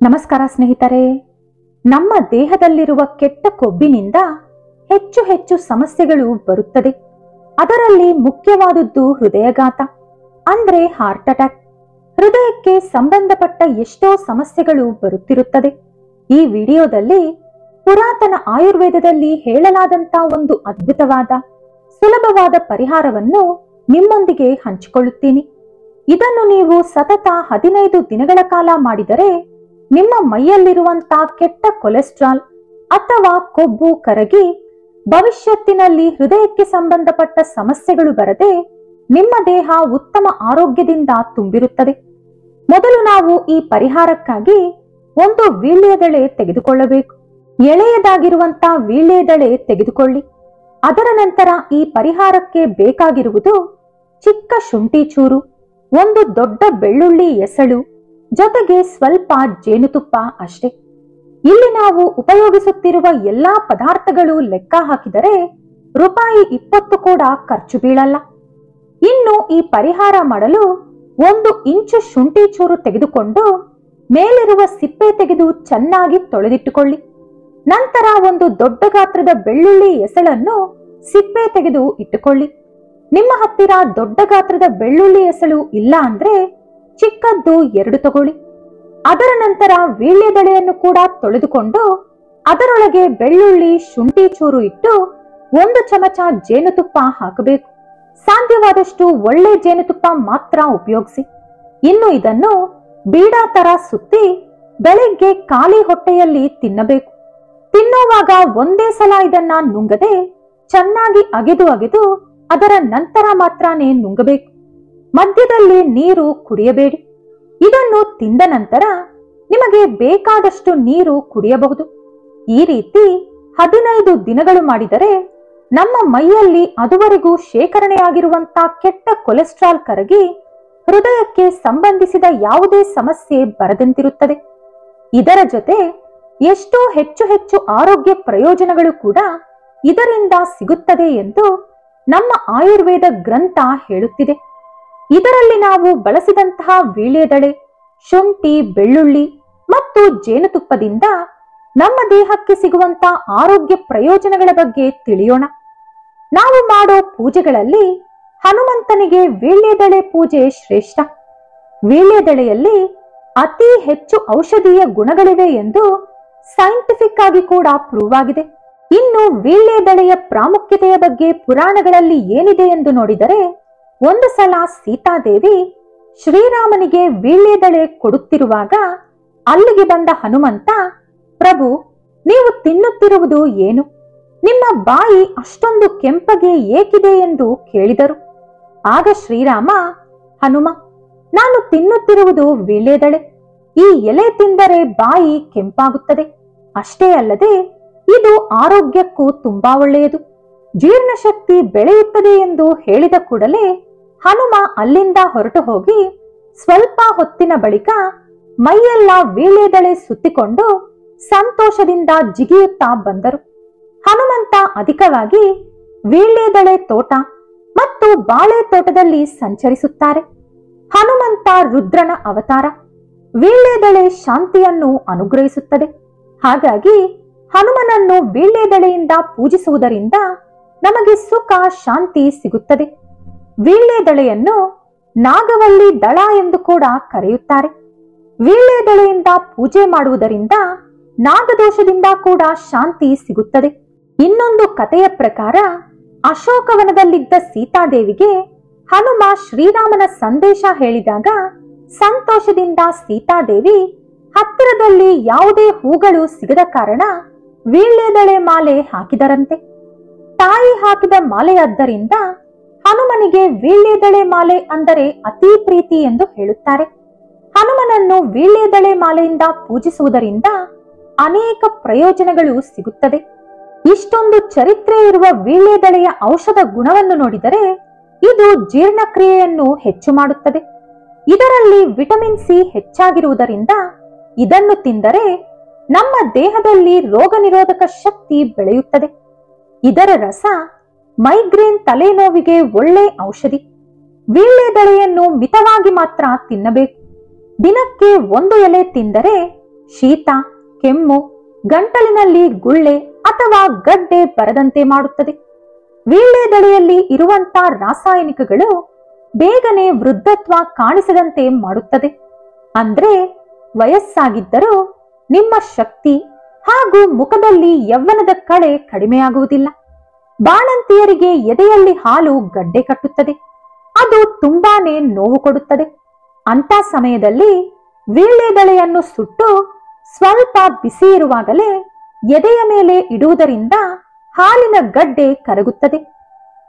ನಮಸ್ಕಾರ ಸ್ನೇಹಿತರೆ. ನಮ್ಮ ದೇಹದಲ್ಲಿರುವ ಕೆಟ್ಟ ಕೊಬ್ಬಿನಿಂದ ಹೆಚ್ಚು ಹೆಚ್ಚು ಸಮಸ್ಯೆಗಳು ಬರುತ್ತದೆ. ಅದರಲ್ಲಿ ಮುಖ್ಯವಾದದ್ದು ಹೃದಯಘಾತ ಅಂದ್ರೆ ಹಾರ್ಟ್ ಅಟ್ಯಾಕ್. ಹೃದಯಕ್ಕೆ ಸಂಬಂಧಪಟ್ಟ ಎಷ್ಟೋ ಸಮಸ್ಯೆಗಳು ಬರುತ್ತಿರುತ್ತದೆ. ಈ ವಿಡಿಯೋದಲ್ಲಿ ಪುರಾತನ ಆಯುರ್ವೇದದಲ್ಲಿ ಹೇಳಲಾದಂತ ಒಂದು ಅದ್ಭುತವಾದ ಸುಲಭವಾದ ಪರಿಹಾರವನ್ನು ನಿಮ್ಮೊಂದಿಗೆ ಹಂಚಿಕೊಳ್ಳುತ್ತೀನಿ. ಇದನ್ನು ನೀವು ಸತತ 15 ದಿನಗಳ ಕಾಲ ಮಾಡಿದರೆ ನಿಮ್ಮ ಮೈಯಲ್ಲಿರುವಂತಹ ಕೆಟ್ಟ ಕೊಲೆಸ್ಟ್ರಾಲ್ ಅಥವಾ ಕೊಬ್ಬು ಕರಗಿ ಭವಿಷ್ಯತ್ತಿನಲ್ಲಿ ಹೃದಯಕ್ಕೆ ಸಂಬಂಧಪಟ್ಟ ಸಮಸ್ಯೆಗಳು ಬರದೆ ನಿಮ್ಮ ದೇಹ ಉತ್ತಮ ಆರೋಗ್ಯದಿಂದ ತುಂಬಿರುತ್ತದೆ. ಮೊದಲು ನಾವು ಈ ಪರಿಹಾರಕ್ಕಾಗಿ ಒಂದು ವೀಳ್ಯದೆಲೆ ತೆಗೆದುಕೊಳ್ಳಬೇಕು. ಎಳೆಯದಾಗಿರುವಂತಹ ವೀಳ್ಯದೆಲೆ ತೆಗೆದುಕೊಳ್ಳಿ. ಅದರ ನಂತರ ಈ ಪರಿಹಾರಕ್ಕೆ ಬೇಕಾಗಿರುವುದು ಚಿಕ್ಕ ಶುಂಠಿ ಚೂರು, ಒಂದು ದೊಡ್ಡ ಬೆಳ್ಳುಳ್ಳಿ ಎಸಳು, ಜೊತೆಗೆ ಸ್ವಲ್ಪ ಜೇನುತುಪ್ಪ ಅಷ್ಟೇ. ಇಲ್ಲಿ ನಾವು ಉಪಯೋಗಿಸುತ್ತಿರುವ ಎಲ್ಲಾ ಪದಾರ್ಥಗಳು ಲೆಕ್ಕ ಹಾಕಿದರೆ ರೂಪಾಯಿ 20 ಕೂಡ ಖರ್ಚು ಬೀಳಲ್ಲ. ಇನ್ನು ಈ ಪರಿಹಾರ ಮಾಡಲು 1 ಇಂಚು ಶುಂಠಿ ಚೂರು ತೆಗೆದುಕೊಂಡು ಮೇಲಿರುವ ಸಿಪ್ಪೆ ತೆಗೆದು ಚೆನ್ನಾಗಿ ತೊಳೆದಿಟ್ಟುಕೊಳ್ಳಿ. ನಂತರ ಒಂದು ದೊಡ್ಡ ಗಾತ್ರದ ಬೆಳ್ಳುಳ್ಳಿ ಎಸಳನ್ನು ಸಿಪ್ಪೆ ತೆಗೆದು ಇಟ್ಟುಕೊಳ್ಳಿ. ನಿಮ್ಮ ಹತ್ತಿರ ದೊಡ್ಡ ಗಾತ್ರದ ಬೆಳ್ಳುಳ್ಳಿ ಎಸಳು ಇಲ್ಲ ಅಂದ್ರೆ ಚಿಕ್ಕದ್ದು 2 ತಗೊಳ್ಳಿ. ಅದರ ನಂತರ ವೀಳ್ಯದೆಲೆಯನ್ನು ಕೂಡ ತೊಳೆದುಕೊಂಡು ಅದರೊಳಗೆ ಬೆಳ್ಳುಳ್ಳಿ ಶುಂಠಿ ಚೂರು ಇಟ್ಟು 1 ಚಮಚ ಜೇನುತುಪ್ಪ ಹಾಕಬೇಕು. ಸಾಧ್ಯವಾದಷ್ಟು ಒಳ್ಳೆ ಜೇನುತುಪ್ಪ ಮಾತ್ರ ಉಪಯೋಗಿಸಿ. ಇನ್ನು ಇದನ್ನು ಬೀಡ ತರ ಸುತ್ತಿ ಬೆಳಿಗ್ಗೆ ಖಾಲಿ ಹೊಟ್ಟೆಯಲ್ಲಿ ತಿನ್ನಬೇಕು. ತಿನ್ನುವಾಗ ಒಂದೇ ಸಲ ಇದನ್ನ ನುಂಗದೆ ಚೆನ್ನಾಗಿ ಅಗೆದು ಅದರ ನಂತರ ಮಾತ್ರನೇ ನುಂಗಬೇಕು. ಮಧ್ಯದಲ್ಲಿ ನೀರು ಕುಡಿಯಬೇಡಿ. ಇದನ್ನು ತಿಂದ ನಂತರ ನಿಮಗೆ ಬೇಕಾದಷ್ಟು ನೀರು ಕುಡಿಯಬಹುದು. ಈ ರೀತಿ 15 ದಿನಗಳು ಮಾಡಿದರೆ ನಮ್ಮ ಮೈಯಲ್ಲಿ ಅದುವರೆಗೂ ಶೇಖರಣೆಯಾಗಿರುವಂತಹ ಕೆಟ್ಟ ಕೊಲೆಸ್ಟ್ರಾಲ್ ಕರಗಿ ಹೃದಯಕ್ಕೆ ಸಂಬಂಧಿಸಿದ ಯಾವುದೇ ಸಮಸ್ಯೆ ಬರದಂತಿರುತ್ತದೆ. ಇದರ ಜೊತೆ ಎಷ್ಟೋ ಹೆಚ್ಚು ಆರೋಗ್ಯ ಪ್ರಯೋಜನಗಳು ಕೂಡ ಇದರಿಂದ ಸಿಗುತ್ತದೆ ಎಂದು ನಮ್ಮ ಆಯುರ್ವೇದ ಗ್ರಂಥ ಹೇಳುತ್ತಿದೆ. ಇದರಲ್ಲಿ ನಾವು ಬಳಸಿದಂತಹ ವೀಳ್ಯದೆಲೆ, ಶುಂಠಿ, ಬೆಳ್ಳುಳ್ಳಿ ಮತ್ತು ಜೇನುತುಪ್ಪದಿಂದ ನಮ್ಮ ದೇಹಕ್ಕೆ ಸಿಗುವಂತಹ ಆರೋಗ್ಯ ಪ್ರಯೋಜನಗಳ ಬಗ್ಗೆ ತಿಳಿಯೋಣ. ನಾವು ಮಾಡೋ ಪೂಜೆಗಳಲ್ಲಿ ಹನುಮಂತನಿಗೆ ವೀಳ್ಯದೆಲೆ ಪೂಜೆ ಶ್ರೇಷ್ಠ. ವೀಳ್ಯದೆಲೆಯಲ್ಲಿ ಅತಿ ಹೆಚ್ಚು ಔಷಧೀಯ ಗುಣಗಳಿವೆ ಎಂದು ಸೈಂಟಿಫಿಕ್ ಆಗಿ ಕೂಡ ಪ್ರೂವ್ ಆಗಿದೆ. ಇನ್ನು ವೀಳ್ಯದೆಲೆಯ ಪ್ರಾಮುಖ್ಯತೆಯ ಬಗ್ಗೆ ಪುರಾಣಗಳಲ್ಲಿ ಏನಿದೆ ಎಂದು ನೋಡಿದರೆ, ಒಂದು ಸಲ ಸೀತಾದೇವಿ ಶ್ರೀರಾಮನಿಗೆ ವೀಳ್ಯದೆಲೆ ಕೊಡುತ್ತಿರುವಾಗ ಅಲ್ಲಿಗೆ ಬಂದ ಹನುಮಂತ, ಪ್ರಭು, ನೀವು ತಿನ್ನುತ್ತಿರುವುದು ಏನು? ನಿಮ್ಮ ಬಾಯಿ ಅಷ್ಟೊಂದು ಕೆಂಪಗೆ ಏಕಿದೆ ಎಂದು ಕೇಳಿದರು. ಆಗ ಶ್ರೀರಾಮ, ಹನುಮ, ನಾನು ತಿನ್ನುತ್ತಿರುವುದು ವೀಳ್ಯದೆಲೆ. ಈ ಎಲೆ ತಿಂದರೆ ಬಾಯಿ ಕೆಂಪಾಗುತ್ತದೆ. ಅಷ್ಟೇ ಅಲ್ಲದೆ ಇದು ಆರೋಗ್ಯಕ್ಕೂ ತುಂಬಾ ಒಳ್ಳೆಯದು. ಜೀರ್ಣಶಕ್ತಿ ಬೆಳೆಯುತ್ತದೆ ಎಂದು ಹೇಳಿದ ಕೂಡಲೇ ಹನುಮ ಅಲ್ಲಿಂದ ಹೊರಟು ಹೋಗಿ ಸ್ವಲ್ಪ ಹೊತ್ತಿನ ಬಳಿಕ ಮೈಯೆಲ್ಲ ವೀಳ್ಯದೆಲೆ ಸುತ್ತಿಕೊಂಡು ಸಂತೋಷದಿಂದ ಜಿಗಿಯುತ್ತಾ ಬಂದರು. ಹನುಮಂತ ಅಧಿಕವಾಗಿ ವೀಳ್ಯದೆಲೆ ತೋಟ ಮತ್ತು ಬಾಳೆ ತೋಟದಲ್ಲಿ ಸಂಚರಿಸುತ್ತಾರೆ. ಹನುಮಂತ ರುದ್ರನ ಅವತಾರ. ವೀಳ್ಯದೆಲೆ ಶಾಂತಿಯನ್ನು ಅನುಗ್ರಹಿಸುತ್ತದೆ. ಹಾಗಾಗಿ ಹನುಮನನ್ನು ವೀಳ್ಯದೆಲೆಯಿಂದ ಪೂಜಿಸುವುದರಿಂದ ನಮಗೆ ಸುಖ, ಶಾಂತಿ ಸಿಗುತ್ತದೆ. ವೀಳ್ಯದೆಲೆಯನ್ನು ನಾಗವಲ್ಲಿ ದಳ ಎಂದು ಕೂಡ ಕರೆಯುತ್ತಾರೆ. ವೀಳ್ಯದೆಲೆಯಿಂದ ಪೂಜೆ ಮಾಡುವುದರಿಂದ ನಾಗದೋಷದಿಂದ ಕೂಡ ಶಾಂತಿ ಸಿಗುತ್ತದೆ. ಇನ್ನೊಂದು ಕಥೆಯ ಪ್ರಕಾರ ಅಶೋಕವನದಲ್ಲಿದ್ದ ಸೀತಾದೇವಿಗೆ ಹನುಮ ಶ್ರೀರಾಮನ ಸಂದೇಶ ಹೇಳಿದಾಗ ಸಂತೋಷದಿಂದ ಸೀತಾದೇವಿ ಹತ್ತಿರದಲ್ಲಿ ಯಾವುದೇ ಹೂಗಳು ಸಿಗದ ಕಾರಣ ವೀಳ್ಯದೆಲೆ ಮಾಲೆ ಹಾಕಿದರಂತೆ. ತಾಯಿ ಹಾಕಿದ ಮಾಲೆಯಾದ್ದರಿಂದ ಹನುಮನಿಗೆ ವೀಳ್ಯದೆಲೆ ಮಾಲೆ ಅಂದರೆ ಅತಿ ಪ್ರೀತಿ ಎಂದು ಹೇಳುತ್ತಾರೆ. ಹನುಮನನ್ನು ವೀಳ್ಯದೆಲೆ ಮಾಲೆಯಿಂದ ಪೂಜಿಸುವುದರಿಂದ ಅನೇಕ ಪ್ರಯೋಜನಗಳು ಸಿಗುತ್ತದೆ. ಇಷ್ಟೊಂದು ಚರಿತ್ರೆ ಇರುವ ವೀಳ್ಯದೆಲೆಯ ಔಷಧ ಗುಣವನ್ನು ನೋಡಿದರೆ ಇದು ಜೀರ್ಣಕ್ರಿಯೆಯನ್ನು ಹೆಚ್ಚು ಮಾಡುತ್ತದೆ. ಇದರಲ್ಲಿ ವಿಟಮಿನ್ ಸಿ ಹೆಚ್ಚಾಗಿರುವುದರಿಂದ ಇದನ್ನು ತಿಂದರೆ ನಮ್ಮ ದೇಹದಲ್ಲಿ ರೋಗ ನಿರೋಧಕ ಶಕ್ತಿ ಬೆಳೆಯುತ್ತದೆ. ಇದರ ರಸ ಮೈಗ್ರೇನ್ ತಲೆನೋವಿಗೆ ಒಳ್ಳೆ ಔಷಧಿ. ವೀಳ್ಯದೆಲೆಯನ್ನು ಮಿತವಾಗಿ ಮಾತ್ರ ತಿನ್ನಬೇಕು. ದಿನಕ್ಕೆ 1 ಎಲೆ ತಿಂದರೆ ಶೀತ, ಕೆಮ್ಮು, ಗಂಟಲಿನಲ್ಲಿ ಗುಳ್ಳೆ ಅಥವಾ ಗಡ್ಡೆ ಬರದಂತೆ ಮಾಡುತ್ತದೆ. ವೀಳ್ಯದೆಲೆಯಲ್ಲಿ ಇರುವಂತ ರಾಸಾಯನಿಕಗಳು ಬೇಗನೆ ವೃದ್ಧತ್ವ ಕಾಣಿಸದಂತೆ ಮಾಡುತ್ತದೆ. ಅಂದ್ರೆ ವಯಸ್ಸಾಗಿದ್ದರೂ ನಿಮ್ಮ ಶಕ್ತಿ ಹಾಗೂ ಮುಖದಲ್ಲಿ ಯೌವನದ ಕಳೆ ಕಡಿಮೆಯಾಗುವುದಿಲ್ಲ. ಬಾಣಂತಿಯರಿಗೆ ಎದೆಯಲ್ಲಿ ಹಾಲು ಗಡ್ಡೆ ಕಟ್ಟುತ್ತದೆ. ಅದು ತುಂಬಾನೇ ನೋವು ಕೊಡುತ್ತದೆ. ಅಂತ ಸಮಯದಲ್ಲಿ ವೀಳ್ಯದೆಲೆಯನ್ನು ಸುಟ್ಟು ಸ್ವಲ್ಪ ಬಿಸಿ ಇರುವಾಗಲೇ ಎದೆಯ ಮೇಲೆ ಇಡುವುದರಿಂದ ಹಾಲಿನ ಗಡ್ಡೆ ಕರಗುತ್ತದೆ.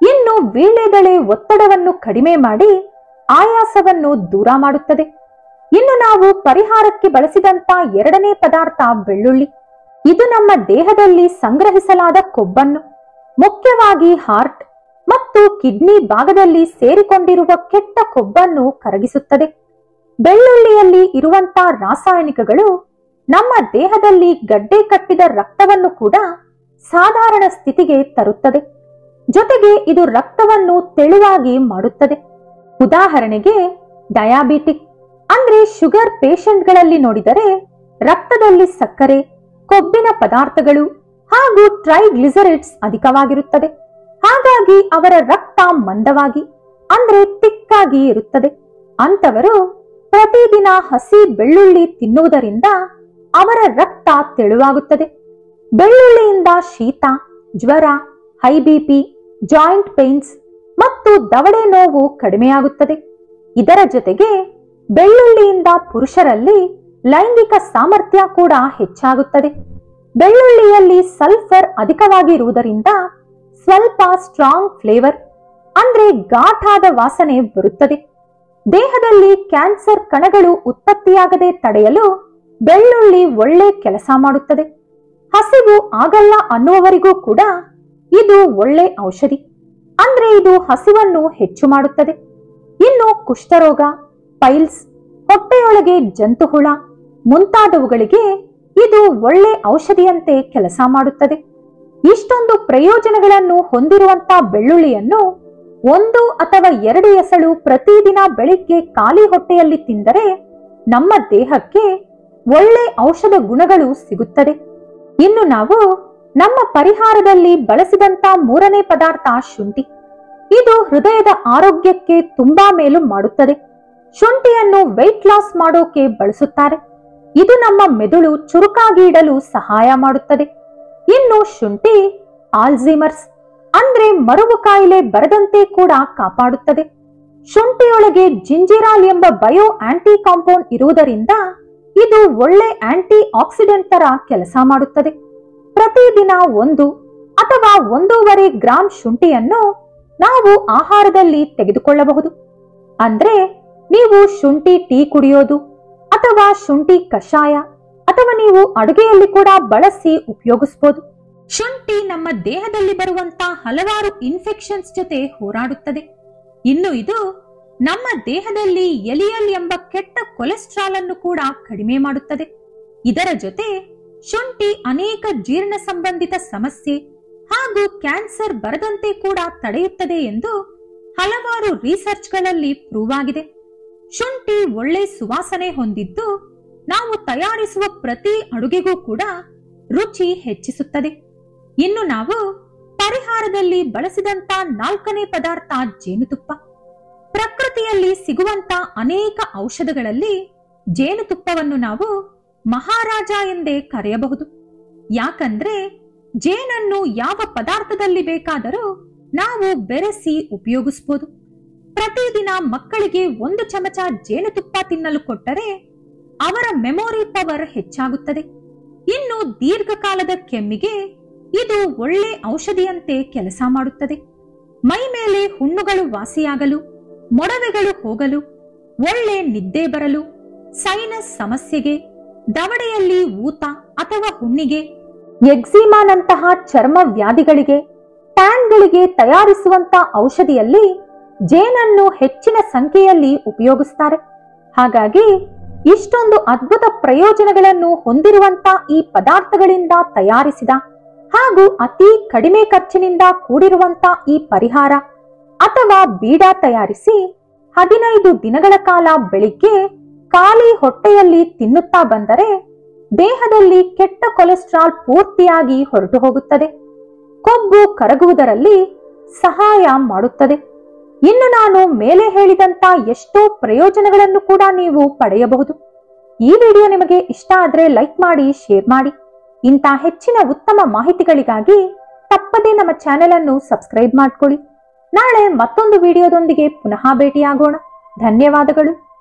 ಇನ್ನು ವೀಳ್ಯದೆಲೆ ಒತ್ತಡವನ್ನು ಕಡಿಮೆ ಮಾಡಿ ಆಯಾಸವನ್ನು ದೂರ ಮಾಡುತ್ತದೆ. ಇನ್ನು ನಾವು ಪರಿಹಾರಕ್ಕೆ ಬಳಸಿದಂತ ಎರಡನೇ ಪದಾರ್ಥ ಬೆಳ್ಳುಳ್ಳಿ. ಇದು ನಮ್ಮ ದೇಹದಲ್ಲಿ ಸಂಗ್ರಹಿಸಲಾದ ಕೊಬ್ಬನ್ನು, ಮುಖ್ಯವಾಗಿ ಹಾರ್ಟ್ ಮತ್ತು ಕಿಡ್ನಿ ಭಾಗದಲ್ಲಿ ಸೇರಿಕೊಂಡಿರುವ ಕೆಟ್ಟ ಕೊಬ್ಬನ್ನು ಕರಗಿಸುತ್ತದೆ. ಬೆಳ್ಳುಳ್ಳಿಯಲ್ಲಿ ಇರುವಂತ ರಾಸಾಯನಿಕಗಳು ನಮ್ಮ ದೇಹದಲ್ಲಿ ಗಡ್ಡೆ ಕಟ್ಟಿದ ರಕ್ತವನ್ನು ಕೂಡ ಸಾಧಾರಣ ಸ್ಥಿತಿಗೆ ತರುತ್ತದೆ. ಜೊತೆಗೆ ಇದು ರಕ್ತವನ್ನು ತೆಳುವಾಗಿ ಮಾಡುತ್ತದೆ. ಉದಾಹರಣೆಗೆ ಡಯಾಬಿಟಿಕ್ ಅಂದ್ರೆ ಶುಗರ್ ಪೇಷಂಟ್ಗಳಲ್ಲಿ ನೋಡಿದರೆ ರಕ್ತದಲ್ಲಿ ಸಕ್ಕರೆ, ಕೊಬ್ಬಿನ ಪದಾರ್ಥಗಳು ಹಾಗೂ ಟ್ರೈಗ್ಲಿಸರಿಡ್ಸ್ ಅಧಿಕವಾಗಿರುತ್ತದೆ. ಹಾಗಾಗಿ ಅವರ ರಕ್ತ ಮಂದವಾಗಿ ಅಂದ್ರೆ ತಿಕ್ಕಾಗಿ ಇರುತ್ತದೆ. ಅಂತವರು ಪ್ರತಿದಿನ ಹಸಿ ಬೆಳ್ಳುಳ್ಳಿ ತಿನ್ನುವುದರಿಂದ ಅವರ ರಕ್ತ ತೆಳುವಾಗುತ್ತದೆ. ಬೆಳ್ಳುಳ್ಳಿಯಿಂದ ಶೀತ, ಜ್ವರ, ಹೈ ಬಿಪಿ, ಜಾಯಿಂಟ್ ಪೇನ್ಸ್ ಮತ್ತು ದವಡೆ ನೋವು ಕಡಿಮೆಯಾಗುತ್ತದೆ. ಇದರ ಜೊತೆಗೆ ಬೆಳ್ಳುಳ್ಳಿಯಿಂದ ಪುರುಷರಲ್ಲಿ ಲೈಂಗಿಕ ಸಾಮರ್ಥ್ಯ ಕೂಡ ಹೆಚ್ಚಾಗುತ್ತದೆ. ಬೆಳ್ಳುಳ್ಳಿಯಲ್ಲಿ ಸಲ್ಫರ್ ಅಧಿಕವಾಗಿರುವುದರಿಂದ ಸ್ವಲ್ಪ ಸ್ಟ್ರಾಂಗ್ ಫ್ಲೇವರ್ ಅಂದ್ರೆ ಘಾಟಾದ ವಾಸನೆ ಬರುತ್ತದೆ. ದೇಹದಲ್ಲಿ ಕ್ಯಾನ್ಸರ್ ಕಣಗಳು ಉತ್ಪತ್ತಿಯಾಗದೆ ತಡೆಯಲು ಬೆಳ್ಳುಳ್ಳಿ ಒಳ್ಳೆ ಕೆಲಸ ಮಾಡುತ್ತದೆ. ಹಸಿವು ಆಗಲ್ಲ ಅನ್ನುವವರಿಗೂ ಕೂಡ ಇದು ಒಳ್ಳೆ ಔಷಧಿ. ಅಂದ್ರೆ ಇದು ಹಸಿವನ್ನು ಹೆಚ್ಚು ಮಾಡುತ್ತದೆ. ಇನ್ನು ಕುಷ್ಠರೋಗ, ಪೈಲ್ಸ್, ಹೊಟ್ಟೆಯೊಳಗೆ ಜಂತುಹುಳ ಮುಂತಾದವುಗಳಿಗೆ ಇದು ಒಳ್ಳೆ ಔಷಧಿಯಂತೆ ಕೆಲಸ ಮಾಡುತ್ತದೆ. ಇಷ್ಟೊಂದು ಪ್ರಯೋಜನಗಳನ್ನು ಹೊಂದಿರುವಂತ ಬೆಳ್ಳುಳ್ಳಿಯನ್ನು 1 ಅಥವಾ 2 ಎಸಳು ಪ್ರತಿದಿನ ಬೆಳಿಗ್ಗೆ ಖಾಲಿ ಹೊಟ್ಟೆಯಲ್ಲಿ ತಿಂದರೆ ನಮ್ಮ ದೇಹಕ್ಕೆ ಒಳ್ಳೆ ಔಷಧ ಗುಣಗಳು ಸಿಗುತ್ತದೆ. ಇನ್ನು ನಾವು ನಮ್ಮ ಪರಿಹಾರದಲ್ಲಿ ಬಳಸಿದಂತ 3ನೇ ಪದಾರ್ಥ ಶುಂಠಿ. ಇದು ಹೃದಯದ ಆರೋಗ್ಯಕ್ಕೆ ತುಂಬಾ ಮೇಲು ಮಾಡುತ್ತದೆ. ಶುಂಠಿಯನ್ನು ವೆಯ್ಟ್ ಲಾಸ್ ಮಾಡೋಕೆ ಬಳಸುತ್ತಾರೆ. ಇದು ನಮ್ಮ ಮೆದುಳು ಚುರುಕಾಗಿ ಇಡಲು ಸಹಾಯ ಮಾಡುತ್ತದೆ. ಇನ್ನು ಶುಂಠಿ ಆಲ್ಝೀಮರ್ಸ್ ಅಂದ್ರೆ ಮರುವು ಕಾಯಿಲೆ ಬರದಂತೆ ಕೂಡ ಕಾಪಾಡುತ್ತದೆ. ಶುಂಠಿಯೊಳಗೆ ಜಿಂಜಿರಾಲ್ ಎಂಬ ಬಯೋ ಆಂಟಿ ಕಾಂಪೌಂಡ್ ಇರುವುದರಿಂದ ಇದು ಒಳ್ಳೆ ಆಂಟಿ ಆಕ್ಸಿಡೆಂಟ್ ತರ ಕೆಲಸ ಮಾಡುತ್ತದೆ. ಪ್ರತಿದಿನ 1 ಅಥವಾ 1.5 ಗ್ರಾಂ ಶುಂಠಿಯನ್ನು ನಾವು ಆಹಾರದಲ್ಲಿ ತೆಗೆದುಕೊಳ್ಳಬಹುದು. ಅಂದ್ರೆ ನೀವು ಶುಂಠಿ ಟೀ ಕುಡಿಯೋದು ಅಥವಾ ಶುಂಠಿ ಕಷಾಯ ಅಥವಾ ನೀವು ಅಡುಗೆಯಲ್ಲಿ ಕೂಡ ಬಳಸಿ ಉಪಯೋಗಿಸಬಹುದು. ಶುಂಠಿ ನಮ್ಮ ದೇಹದಲ್ಲಿ ಬರುವಂತ ಹಲವಾರು ಇನ್ಫೆಕ್ಷನ್ಸ್ ಜೊತೆ ಹೋರಾಡುತ್ತದೆ. ಇನ್ನು ಇದು ನಮ್ಮ ದೇಹದಲ್ಲಿ ಎಲಿಯಲ್ ಎಂಬ ಕೆಟ್ಟ ಕೊಲೆಸ್ಟ್ರಾಲ್ ಅನ್ನು ಕೂಡ ಕಡಿಮೆ ಮಾಡುತ್ತದೆ. ಇದರ ಜೊತೆ ಶುಂಠಿ ಅನೇಕ ಜೀರ್ಣ ಸಂಬಂಧಿತ ಸಮಸ್ಯೆ ಹಾಗೂ ಕ್ಯಾನ್ಸರ್ ಬರದಂತೆ ಕೂಡ ತಡೆಯುತ್ತದೆ ಎಂದು ಹಲವಾರು ರಿಸರ್ಚ್ಗಳಲ್ಲಿ ಪ್ರೂವ್ ಆಗಿದೆ. ಶುಂಠಿ ಒಳ್ಳೆ ಸುವಾಸನೆ ಹೊಂದಿದ್ದು ನಾವು ತಯಾರಿಸುವ ಪ್ರತಿ ಅಡುಗೆಗೂ ಕೂಡ ರುಚಿ ಹೆಚ್ಚಿಸುತ್ತದೆ. ಇನ್ನು ನಾವು ಪರಿಹಾರದಲ್ಲಿ ಬಳಸಿದಂತ 4ನೇ ಪದಾರ್ಥ ಜೇನುತುಪ್ಪ. ಪ್ರಕೃತಿಯಲ್ಲಿ ಸಿಗುವಂತ ಅನೇಕ ಔಷಧಗಳಲ್ಲಿ ಜೇನುತುಪ್ಪವನ್ನು ನಾವು ಮಹಾರಾಜ ಎಂದೇ ಕರೆಯಬಹುದು. ಯಾಕಂದ್ರೆ ಜೇನನ್ನು ಯಾವ ಪದಾರ್ಥದಲ್ಲಿ ಬೇಕಾದರೂ ನಾವು ಬೆರೆಸಿ ಉಪಯೋಗಿಸಬಹುದು. ಪ್ರತಿದಿನ ಮಕ್ಕಳಿಗೆ 1 ಚಮಚ ಜೇನುತುಪ್ಪ ತಿನ್ನಲು ಕೊಟ್ಟರೆ ಅವರ ಮೆಮೊರಿ ಪವರ್ ಹೆಚ್ಚಾಗುತ್ತದೆ. ಇನ್ನು ದೀರ್ಘಕಾಲದ ಕೆಮ್ಮಿಗೆ ಇದು ಒಳ್ಳೆ ಔಷಧಿಯಂತೆ ಕೆಲಸ ಮಾಡುತ್ತದೆ. ಮೈ ಮೇಲೆ ಹುಣ್ಣುಗಳು ವಾಸಿಯಾಗಲು, ಮೊಡವೆಗಳು ಹೋಗಲು, ಒಳ್ಳೆ ನಿದ್ದೆ ಬರಲು, ಸೈನಸ್ ಸಮಸ್ಯೆಗೆ, ದವಡೆಯಲ್ಲಿ ಊತ ಅಥವಾ ಹುಣ್ಣಿಗೆ, ಎಕ್ಸಿಮಾನಂತಹ ಚರ್ಮ ವ್ಯಾಧಿಗಳಿಗೆ, ಟ್ಯಾನ್ಗಳಿಗೆ ತಯಾರಿಸುವಂತ ಔಷಧಿಯಲ್ಲಿ ಜೇನನ್ನು ಹೆಚ್ಚಿನ ಸಂಖ್ಯೆಯಲ್ಲಿ ಉಪಯೋಗಿಸ್ತಾರೆ. ಹಾಗಾಗಿ ಇಷ್ಟೊಂದು ಅದ್ಭುತ ಪ್ರಯೋಜನಗಳನ್ನು ಹೊಂದಿರುವಂತ ಈ ಪದಾರ್ಥಗಳಿಂದ ತಯಾರಿಸಿದ ಹಾಗೂ ಅತಿ ಕಡಿಮೆ ಖರ್ಚಿನಿಂದ ಕೂಡಿರುವಂತ ಈ ಪರಿಹಾರ ಅಥವಾ ಬೀಡ ತಯಾರಿಸಿ 15 ದಿನಗಳ ಕಾಲ ಬೆಳಿಗ್ಗೆ ಖಾಲಿ ಹೊಟ್ಟೆಯಲ್ಲಿ ತಿನ್ನುತ್ತಾ ಬಂದರೆ ದೇಹದಲ್ಲಿ ಕೆಟ್ಟ ಕೊಲೆಸ್ಟ್ರಾಲ್ ಪೂರ್ತಿಯಾಗಿ ಹೊರಟು ಹೋಗುತ್ತದೆ. ಕೊಬ್ಬು ಕರಗುವುದರಲ್ಲಿ ಸಹಾಯ ಮಾಡುತ್ತದೆ. ಇನ್ನು ನಾನು ಮೇಲೆ ಹೇಳಿದಂತ ಎಷ್ಟೋ ಪ್ರಯೋಜನಗಳನ್ನು ಕೂಡ ನೀವು ಪಡೆಯಬಹುದು. ಈ ವಿಡಿಯೋ ನಿಮಗೆ ಇಷ್ಟ ಆದ್ರೆ ಲೈಕ್ ಮಾಡಿ, ಶೇರ್ ಮಾಡಿ. ಇಂಥ ಹೆಚ್ಚಿನ ಉತ್ತಮ ಮಾಹಿತಿಗಳಿಗಾಗಿ ತಪ್ಪದೇ ನಮ್ಮ ಚಾನೆಲ್ ಅನ್ನು ಸಬ್ಸ್ಕ್ರೈಬ್ ಮಾಡ್ಕೊಳ್ಳಿ. ನಾಳೆ ಮತ್ತೊಂದು ವಿಡಿಯೋದೊಂದಿಗೆ ಪುನಃ ಭೇಟಿಯಾಗೋಣ. ಧನ್ಯವಾದಗಳು.